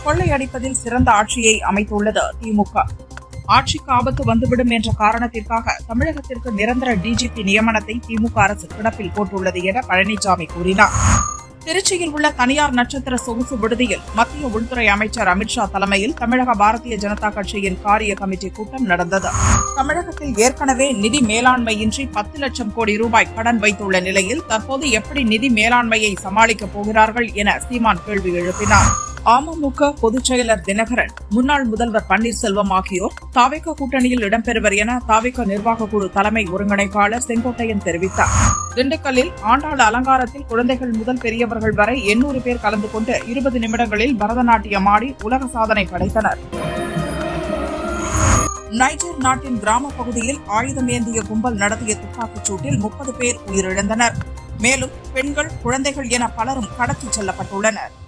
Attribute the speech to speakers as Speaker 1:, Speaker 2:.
Speaker 1: கொள்ளையடிப்பதில் சிறந்த ஆட்சியை அமைத்துள்ளது திமுக. ஆட்சிக்கு ஆபத்து வந்துவிடும் என்ற காரணத்திற்காக தமிழகத்திற்கு நிரந்தர டிஜிபி நியமனத்தை திமுக அரசு கிடப்பில் போட்டுள்ளது என பழனிசாமி கூறினார். திருச்சியில் உள்ள தனியார் நட்சத்திர சொகுசு விடுதியில் மத்திய உள்துறை அமைச்சர் அமித்ஷா தலைமையில் தமிழக பாரதிய ஜனதா கட்சியின் காரிய கமிட்டி கூட்டம் நடந்தது. தமிழகத்தில் ஏற்கனவே நிதி மேலாண்மையின்றி 10 லட்சம் கோடி ரூபாய் கடன் வைத்துள்ள நிலையில் தற்போது எப்படி நிதி மேலாண்மையை சமாளிக்கப் போகிறார்கள் என சீமான் கேள்வி எழுப்பினார். அமமுக பொதுச் செயலர் தினகரன், முன்னாள் முதல்வர் பன்னீர்செல்வம் ஆகியோர் தாவேகா கூட்டணியில் இடம்பெறுவர் என தாவேகா நிர்வாக குழு தலைமை ஒருங்கிணைப்பாளர் செங்கோட்டையன் தெரிவித்தார். திண்டுக்கல்லில் ஆண்டாள் அலங்காரத்தில் குழந்தைகள் முதல் பெரியவர்கள் வரை 800 பேர் கலந்து கொண்டு 20 நிமிடங்களில் பரதநாட்டியம் ஆடி உலக சாதனை படைத்தனர். நைஜர் நாட்டின் கிராம பகுதியில் ஆயுதம் ஏந்திய கும்பல் நடத்திய துப்பாக்கிச் சூட்டில் 30 பேர் உயிரிழந்தனர். மேலும் பெண்கள், குழந்தைகள் என பலரும் கடத்திச் செல்லப்பட்டுள்ளனர்.